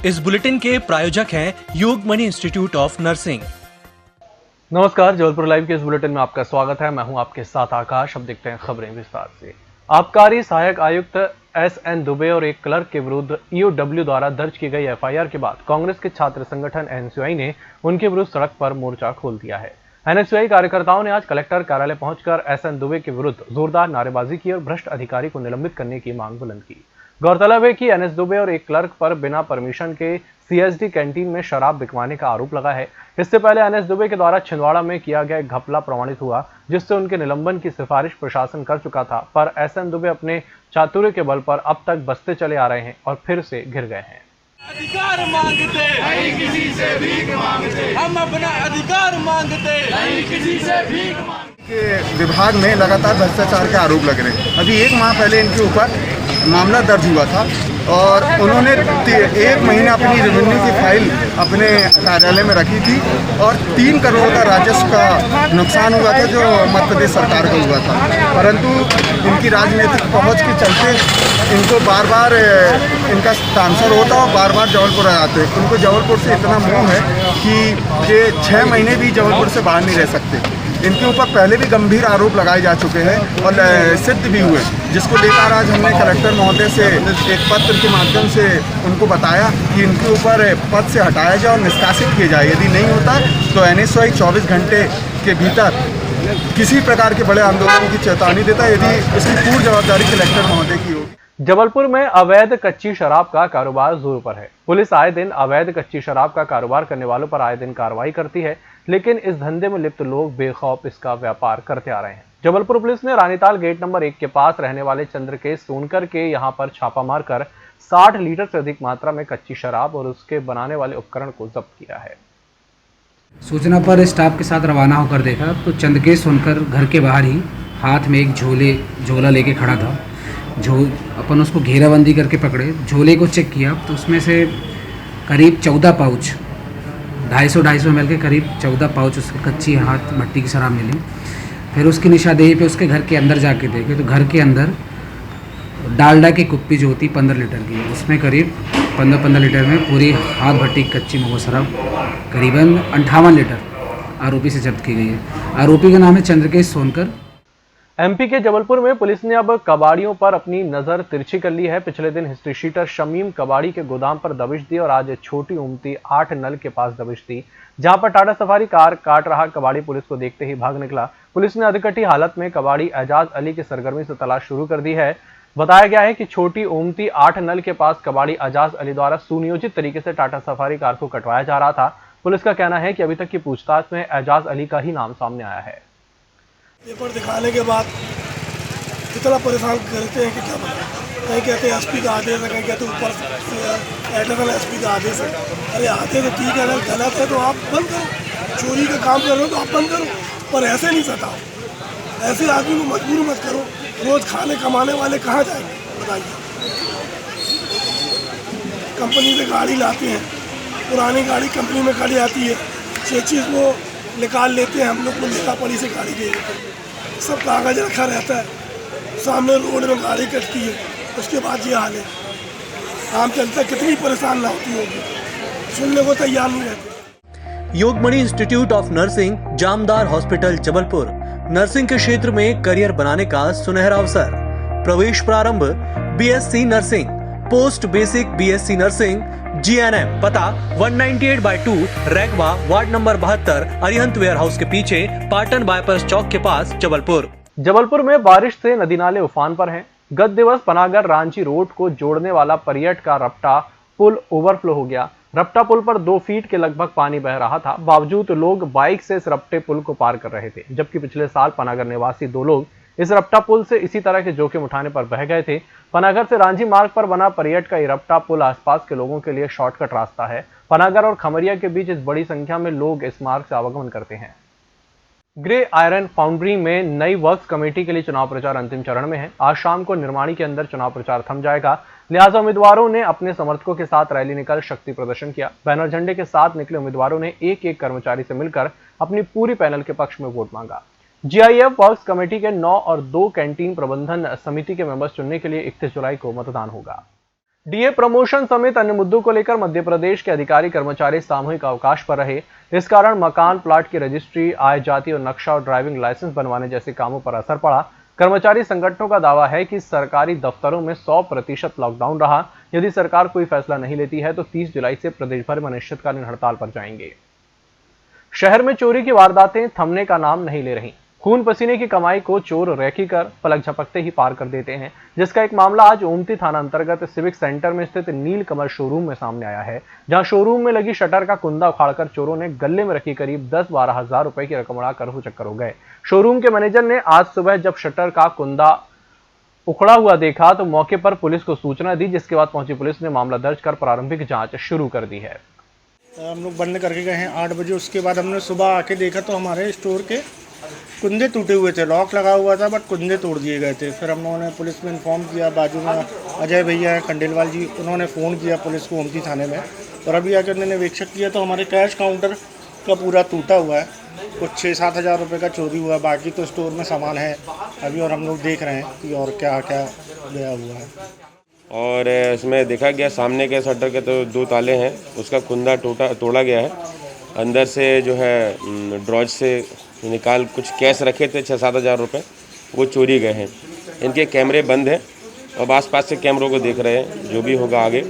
इस बुलेटिन के प्रायोजक हैं योगमणि इंस्टीट्यूट ऑफ नर्सिंग। नमस्कार, जबलपुर लाइव के इस बुलेटिन में आपका स्वागत है। मैं हूं आपके साथ आकाश। अब देखते हैं खबरें विस्तार से। आबकारी सहायक आयुक्त एसएन दुबे और एक क्लर्क के विरुद्ध ईओडब्ल्यू द्वारा दर्ज की गई एफआईआर के बाद कांग्रेस के छात्र संगठन एनएसयूआई ने उनके विरुद्ध सड़क पर मोर्चा खोल दिया है। एनएसयूआई कार्यकर्ताओं ने आज कलेक्टर कार्यालय पहुंचकर एसएन दुबे के विरुद्ध जोरदार नारेबाजी की और भ्रष्ट अधिकारी को निलंबित करने की मांग बुलंद की। गौरतलब है कि एनएस दुबे और एक क्लर्क पर बिना परमिशन के सीएसडी कैंटीन में शराब बिकवाने का आरोप लगा है। इससे पहले एनएस दुबे के द्वारा छिंदवाड़ा में किया गया एक घपला प्रमाणित हुआ, जिससे उनके निलंबन की सिफारिश प्रशासन कर चुका था, पर एसएन दुबे अपने चातुर्य के बल पर अब तक बसते चले आ रहे हैं और फिर से घिर गए हैं। अधिकार मांगते नहीं किसी से भीख मांगते, हम अपना अधिकार मांगते नहीं किसी से भीख मांगते। के विभाग में लगातार भ्रष्टाचार के आरोप लग रहे हैं। अभी एक माह पहले इनके ऊपर मामला दर्ज हुआ था और उन्होंने 1 महीना अपनी रेवेन्यू की फाइल अपने कार्यालय में रखी थी और 3 करोड़ का राजस्व का नुकसान हुआ था, जो मध्य प्रदेश सरकार का हुआ था। परंतु इनकी राजनीतिक पहुंच के चलते इनको बार बार इनका ट्रांसफर होता और बार बार जबलपुर आ जाते। इनको जबलपुर से इतना मोह है कि ये 6 महीने भी जबलपुर से बाहर नहीं रह सकते। इनके ऊपर पहले भी गंभीर आरोप लगाए जा चुके हैं और सिद्ध भी हुए, जिसको लेकर आज हमने कलेक्टर महोदय से एक पत्र के माध्यम से उनको बताया कि इनके ऊपर पद से हटाया जाए और निष्कासित किया जाए। यदि नहीं होता तो एनएसयूआई 24 घंटे के भीतर किसी प्रकार के बड़े आंदोलन की चेतावनी देता है, यदि इसकी पूर्ण जवाबदारी कलेक्टर महोदय की होगी। जबलपुर में अवैध कच्ची शराब का कारोबार जोरों पर है। पुलिस आए दिन अवैध कच्ची शराब का कारोबार करने वालों पर आए दिन कार्रवाई करती है, लेकिन इस धंधे में लिप्त लोग बेखौफ इसका व्यापार करते आ रहे हैं। जबलपुर पुलिस ने रानीताल गेट नंबर 1 के पास रहने वाले चंद्रकेश सोनकर के यहां पर छापा मारकर 60 लीटर से अधिक मात्रा में कच्ची शराब और उसके बनाने वाले उपकरण को जब्त किया है। सूचना पर स्टाफ के साथ रवाना होकर देखा तो चंद्रकेश सोनकर घर के बाहर ही हाथ में एक झोला लेके खड़ा था। अपन उसको घेराबंदी करके पकड़े, झोले को चेक किया तो उसमें से करीब 14 पाउच 250 ml के करीब 14 पाउच उसकी कच्ची हाथ भट्टी की शराब मिली। फिर उसकी निशानदेही पे उसके घर के अंदर जाके देखे तो घर के अंदर डालडा की कुप्पी जो होती 15 लीटर की, उसमें करीब 15 लीटर में पूरी हाथ भट्टी कच्ची महुआ शराब करीबन 58 लीटर आरोपी से जब्त की गई है। आरोपी का नाम है चंद्रकेश सोनकर। एमपी के जबलपुर में पुलिस ने अब कबाड़ियों पर अपनी नजर तिरछी कर ली है। पिछले दिन हिस्ट्री शीटर शमीम कबाड़ी के गोदाम पर दबिश दी और आज छोटी उमती 8 नल के पास दबिश दी, जहां पर टाटा सफारी कार काट रहा कबाड़ी पुलिस को देखते ही भाग निकला। पुलिस ने अधकटी हालत में कबाड़ी एजाज अली की सरगर्मी से तलाश शुरू कर दी है। बताया गया है कि छोटी उमती 8 नल के पास कबाड़ी एजाज अली द्वारा सुनियोजित तरीके से टाटा सफारी कार को कटवाया जा रहा था। पुलिस का कहना है कि अभी तक की पूछताछ में एजाज अली का ही नाम सामने आया है। पेपर दिखाने के बाद इतना परेशान करते हैं कि क्या बताएं। कहीं कहते हैं एसपी का आदेश है, कहीं कहते हैं ऊपर से एडिशनल एसपी का आदेश है। अरे आदेश तो ठीक है, अगर गलत है तो आप बंद करो। चोरी का काम कर रहे हो तो आप बंद करो, पर ऐसे नहीं सताओ। ऐसे आदमी को मजबूर मत करो। रोज खाने कमाने वाले कहाँ जाएंगे बताइए। कंपनी से गाड़ी लाते हैं, पुरानी गाड़ी कंपनी में खड़ी आती है, 6 चीज़ वो निकाल लेते हैं, हम लोग को लेखा पड़ी से गाड़ी दे देते हैं। सब कागज रखा रहता है, सामने रोड में गाड़ी कटती है, उसके बाद ये हाल है। आम जनता कितनी परेशान ना होती होगी, सुनने को तैयार नहीं रहती। Yogmani institute of nursing, Jamdar hospital Jabalpur. Nursing के क्षेत्र में करियर बनाने का सुनहरा अवसर। प्रवेश प्रारंभ BSc nursing, post basic BSc nursing, GNM. पता 198/2 Raigwa, ward number 72, Arihant warehouse के पीछे, पाटन बाईपास चौक के पास, जबलपुर। जबलपुर में बारिश से नदी नाले उफान पर हैं। गत दिवस पनागर रांची रोड को जोड़ने वाला परियट का रपटा पुल ओवरफ्लो हो गया। रपटा पुल पर 2 फीट के लगभग पानी बह रहा था, बावजूद लोग बाइक से इस रपटे पुल को पार कर रहे थे। जबकि पिछले साल पनागर निवासी 2 लोग इस रपटा पुल से इसी तरह के जोखिम उठाने पर बह गए थे। पनागर से रांची मार्ग पर बना परियट का ये रपटा पुल आसपास के लोगों के लिए शॉर्टकट रास्ता है। पनागर और खमरिया के बीच इस बड़ी संख्या में लोग इस मार्ग से आवागमन करते हैं। ग्रे आयरन फाउंड्री में नई वर्क्स कमेटी के लिए चुनाव प्रचार अंतिम चरण में है। आज शाम को निर्माणी के अंदर चुनाव प्रचार थम जाएगा, लिहाजा उम्मीदवारों ने अपने समर्थकों के साथ रैली निकाल शक्ति प्रदर्शन किया। बैनर झंडे के साथ निकले उम्मीदवारों ने एक कर्मचारी से मिलकर अपनी पूरी पैनल के पक्ष में वोट मांगा। जीआईएफ वर्क्स कमेटी के 9 और 2 कैंटीन प्रबंधन समिति के मेंबर्स चुनने के लिए 31 जुलाई को मतदान होगा। डीए प्रमोशन समेत अन्य मुद्दों को लेकर मध्य प्रदेश के अधिकारी कर्मचारी सामूहिक अवकाश पर रहे। इस कारण मकान प्लाट की रजिस्ट्री, आय जाति और नक्शा और ड्राइविंग लाइसेंस बनवाने जैसे कामों पर असर पड़ा। कर्मचारी संगठनों का दावा है कि सरकारी दफ्तरों में 100% लॉकडाउन रहा। यदि सरकार कोई फैसला नहीं लेती है तो 30 जुलाई से प्रदेश भर में अनिश्चितकालीन हड़ताल पर जाएंगे। शहर में चोरी की वारदातें थमने का नाम नहीं ले रही। खून पसीने की कमाई को चोर रेकी कर पलक झपकते ही पार कर देते हैं, जिसका एक मामला आज ओमती थाना अंतर्गत सिविक सेंटर में स्थित नील कमल शोरूम में सामने आया है, जहां शोरूम में लगी शटर का कुंदा उखाड़कर चोरों ने गले में रखी करीब 10-12 हजार रुपए की रकम उड़ाकर हो चक्कर हो गए। शोरूम के मैनेजर ने आज सुबह जब शटर का कुंदा उखड़ा हुआ देखा तो मौके पर पुलिस को सूचना दी, जिसके बाद पहुंची पुलिस ने मामला दर्ज कर प्रारंभिक जांच शुरू कर दी है। हम लोग बंद करके गए हैं 8 बजे। उसके बाद हमने सुबह आके देखा तो हमारे स्टोर के कुंदे टूटे हुए थे, लॉक लगा हुआ था बट कुंदे तोड़ दिए गए थे। फिर हम लोगों ने पुलिस में इन्फॉर्म किया। बाजू में अजय भैया हैं खंडेलवाल जी, उन्होंने फ़ोन किया पुलिस को ओमती थाने में, और अभी आकर उन्होंने निरीक्षण किया तो हमारे कैश काउंटर का पूरा टूटा हुआ है। कुछ 6-7 हज़ार रुपये का चोरी हुआ, बाकी तो स्टोर में सामान है अभी, और हम लोग देख रहे हैं कि और क्या क्या गया हुआ है। और इसमें देखा गया सामने के शटर के तो 2 ताले हैं, उसका कुंदा तोड़ा गया है। अंदर से जो है ड्रॉज से निकाल कुछ कैश रखे थे 6-7 हज़ार रुपये, वो चोरी गए हैं। इनके कैमरे बंद हैं, अब आसपास से कैमरों को देख रहे हैं। जो भी होगा आगे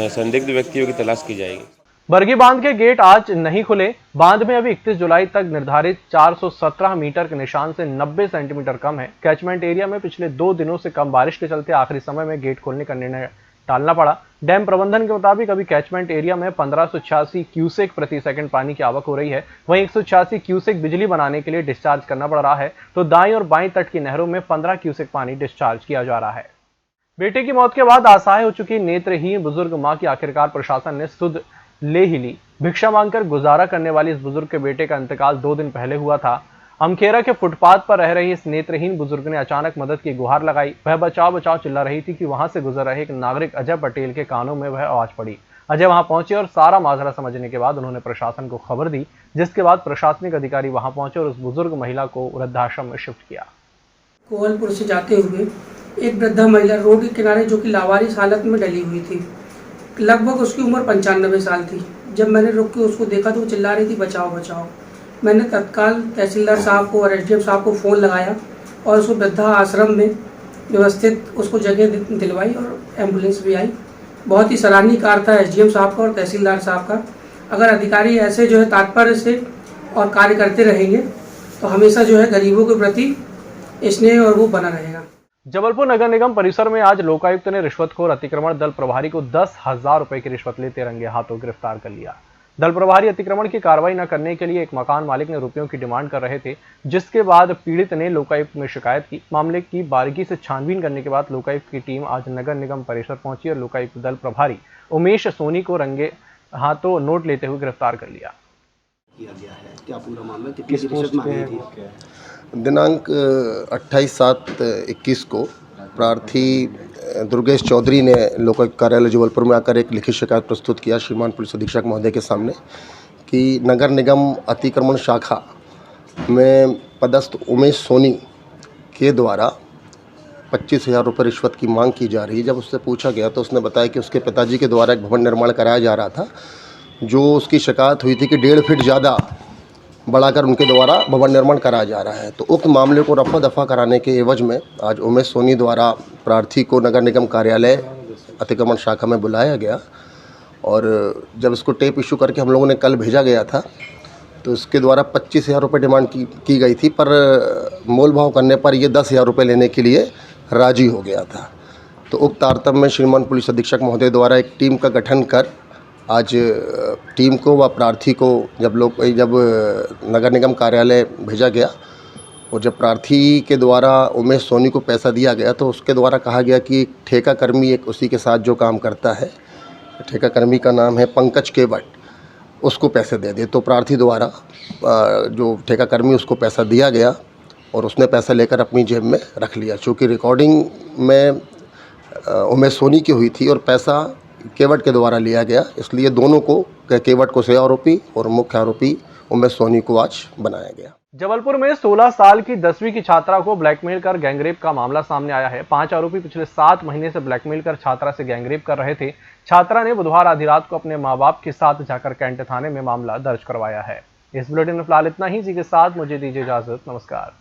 संदिग्ध व्यक्तियों की तलाश की जाएगी। बरगी बांध के गेट आज नहीं खुले। बांध में अभी 31 जुलाई तक निर्धारित 417 मीटर के निशान से 90 सेंटीमीटर कम है। कैचमेंट एरिया में पिछले 2 दिनों से कम बारिश के चलते आखिरी समय में गेट खोलने का निर्णय टालना पड़ा। डैम प्रबंधन के मुताबिक अभी कैचमेंट एरिया में 1586 क्यूसेक प्रति सेकंड पानी की आवक हो रही है। वहीं 186 क्यूसेक बिजली बनाने के लिए डिस्चार्ज करना पड़ रहा है, तो दाईं और बाईं तट की नहरों में 15 क्यूसेक पानी डिस्चार्ज किया जा रहा है। बेटे की मौत के बाद असहाय हो चुकी नेत्रहीन बुजुर्ग मां की आखिरकार प्रशासन ने सुध ले ही ली। भिक्षा मांगकर गुजारा करने वाली इस बुजुर्ग के बेटे का इंतकाल 2 दिन पहले हुआ था। अमखेरा के फुटपाथ पर रह रही इस नेत्रहीन बुजुर्ग ने अचानक मदद की गुहार लगाई। वह बचाओ बचाओ चिल्ला रही थी कि वहां से गुजर रहे एक नागरिक अजय पटेल के कानों में वह आवाज पड़ी। अजय वहां पहुंचे और सारा माजरा समझने के बाद उन्होंने प्रशासन को खबर दी, जिसके बाद प्रशासनिक अधिकारी वहां पहुंचे और उस बुजुर्ग महिला को वृद्धाश्रम में शिफ्ट किया। कोवलपुर से जाते हुए एक वृद्धा महिला रोड के किनारे जो कि लावारिस हालत में डली हुई थी, लगभग उसकी उम्र 95 साल थी। जब मैंने रुक के उसको देखा तो वो चिल्ला रही थी बचाओ बचाओ। मैंने तत्काल तहसीलदार साहब को और एसडीएम साहब को फ़ोन लगाया और उसको वृद्धा आश्रम में व्यवस्थित उसको जगह दिलवाई और एम्बुलेंस भी आई। बहुत ही सराहनीय कार्य था एसडीएम साहब का और तहसीलदार साहब का। अगर अधिकारी ऐसे जो है तात्पर्य से और कार्य करते रहेंगे तो हमेशा जो है गरीबों के प्रति स्नेह और वो बना रहेगा। जबलपुर नगर निगम परिसर में आज लोकायुक्त ने रिश्वतखोर अतिक्रमण दल प्रभारी को 10,000 रुपए की रिश्वत लेते रंगे हाथों गिरफ्तार कर लिया। दल प्रभारी अतिक्रमण की कार्रवाई न करने के लिए एक मकान मालिक ने रुपयों की डिमांड कर रहे थे, जिसके बाद पीड़ित ने लोकायुक्त में शिकायत की। मामले की बारीकी से छानबीन करने के बाद लोकायुक्त की टीम आज नगर निगम परिसर पहुंची और लोकायुक्त दल प्रभारी उमेश सोनी को रंगे हाथों नोट लेते हुए गिरफ्तार कर लिया। क्या पूरा मामला कितनी रिश्वत मांगी थी? दिनांक 28/7/21 को प्रार्थी दुर्गेश चौधरी ने लोकायुक्त कार्यालय जबलपुर में आकर एक लिखित शिकायत प्रस्तुत किया श्रीमान पुलिस अधीक्षक महोदय के सामने कि नगर निगम अतिक्रमण शाखा में पदस्थ उमेश सोनी के द्वारा 25,000 रुपये रिश्वत की मांग की जा रही है। जब उससे पूछा गया तो उसने बताया कि उसके पिताजी के द्वारा एक भवन निर्माण कराया जा रहा था, जो उसकी शिकायत हुई थी कि 1.5 फीट ज़्यादा बढ़ाकर उनके द्वारा भवन निर्माण कराया जा रहा है। तो उक्त मामले को रफा दफा कराने के एवज में आज उमेश सोनी द्वारा प्रार्थी को नगर निगम कार्यालय अतिक्रमण शाखा में बुलाया गया और जब इसको टेप इशू करके हम लोगों ने कल भेजा गया था तो इसके द्वारा 25,000 रुपये डिमांड की गई थी, पर मोल भाव करने पर ये 10,000 रुपये लेने के लिए राजी हो गया था। तो उक्त तारतम्य में श्रीमान पुलिस अधीक्षक महोदय द्वारा एक टीम का गठन कर आज टीम को व प्रार्थी को जब नगर निगम कार्यालय भेजा गया और जब प्रार्थी के द्वारा उमेश सोनी को पैसा दिया गया तो उसके द्वारा कहा गया कि ठेका कर्मी एक उसी के साथ जो काम करता है, ठेका कर्मी का नाम है पंकज केवट, उसको पैसे दे दे। तो प्रार्थी द्वारा जो ठेका कर्मी उसको पैसा दिया गया और उसने पैसा लेकर अपनी जेब में रख लिया। चूँकि रिकॉर्डिंग में उमेश सोनी की हुई थी और पैसा केवट के द्वारा लिया गया, इसलिए दोनों को केवट को सह आरोपी और मुख्य आरोपी उमेश सोनी को आज बनाया गया। जबलपुर में 16 साल की 10वीं की छात्रा को ब्लैकमेल कर गैंगरेप का मामला सामने आया है। 5 आरोपी पिछले 7 महीने से ब्लैकमेल कर छात्रा से गैंगरेप कर रहे थे। छात्रा ने बुधवार आधी रात को अपने मां बाप के साथ जाकर कैंट थाने में मामला दर्ज करवाया है। इस बुलेटिन में फिलहाल इतना ही। इसी के साथ मुझे दीजिए इजाजत। नमस्कार।